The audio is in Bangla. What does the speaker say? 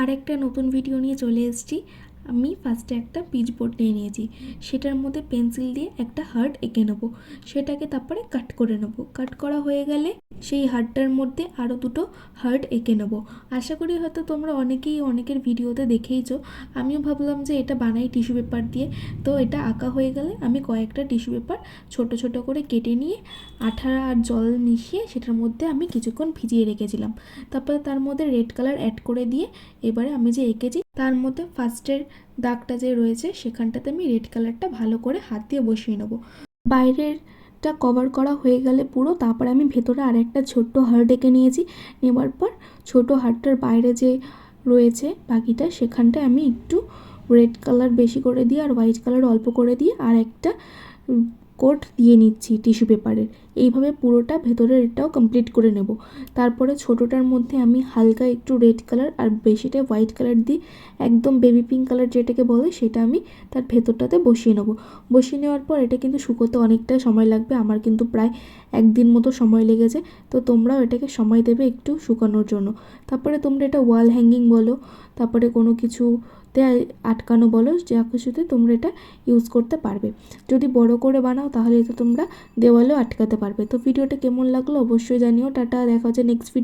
আর একটা নতুন ভিডিও নিয়ে চলে এসেছি। আমি ফার্স্টে একটা পিচ বোর্ড নিয়ে নিয়েছি, সেটার মধ্যে পেন্সিল দিয়ে একটা হার্ট এঁকে নেবো। সেটাকে তারপরে কাট করে নেবো। কাট করা হয়ে গেলে সেই হার্টটার মধ্যে আরও দুটো হার্ট এঁকে নেবো। আশা করি হয়তো তোমরা অনেকেই অনেকের ভিডিওতে দেখেইছো। আমিও ভাবলাম যে এটা বানাই টিস্যু পেপার দিয়ে। তো এটা আঁকা হয়ে গেলে আমি কয়েকটা টিস্যু পেপার ছোট ছোট করে কেটে নিয়ে আঠা আর জল মিশিয়ে সেটার মধ্যে আমি কিছুক্ষণ ভিজিয়ে রেখেছিলাম। তারপরে তার মধ্যে রেড কালার অ্যাড করে দিয়ে এবারে আমি যে এঁকেছি তার মধ্যে ফার্স্টের দাগটা যে রয়েছে সেখানটাতে আমি রেড কালারটা ভালো করে হাত দিয়ে বসিয়ে নেবো। বাইরেরটা কভার করা হয়ে গেলে পুরো, তারপরে আমি ভেতরে আর একটা ছোট্ট হার্ট এঁকে নিয়েছি। নেবার পর ছোট হার্টটার বাইরে যে রয়েছে বাকিটা, সেখানটায় আমি একটু রেড কালার বেশি করে দিয়ে আর হোয়াইট কালার অল্প করে দিয়ে আর একটা কোট দিয়ে নিচ্ছি টিস্যু পেপারের। এইভাবে পুরোটা ভেতরের এটাও কমপ্লিট করে নেব। তারপরে ছোটোটার মধ্যে আমি হালকা একটু রেড কালার আর বেশিটা হোয়াইট কালার দিই, একদম বেবি পিঙ্ক কালার যেটাকে বলে, সেটা আমি তার ভেতরটাতে বসিয়ে নেব। বসিয়ে নেওয়ার পর এটা কিন্তু শুকোতে অনেকটা সময় লাগবে, আমার কিন্তু প্রায় একদিন মতো সময় লেগেছে। তো তোমরাও এটাকে সময় দেবে একটু শুকানোর জন্য। তারপরে তোমরা এটা ওয়াল হ্যাঙ্গিং বলো, তারপরে কোনো কিছুতে আটকানো বলো, যা কিছুতে তোমরা এটা ইউজ করতে পারবে। যদি বড় করে বানাও তাহলে তো তোমরা দেওয়ালেও আটকাতে পারবে। তো ভিডিওটা কেমন লাগলো অবশ্যই জানিও। টাটা, দেখা হচ্ছে নেক্সট ভিডিও।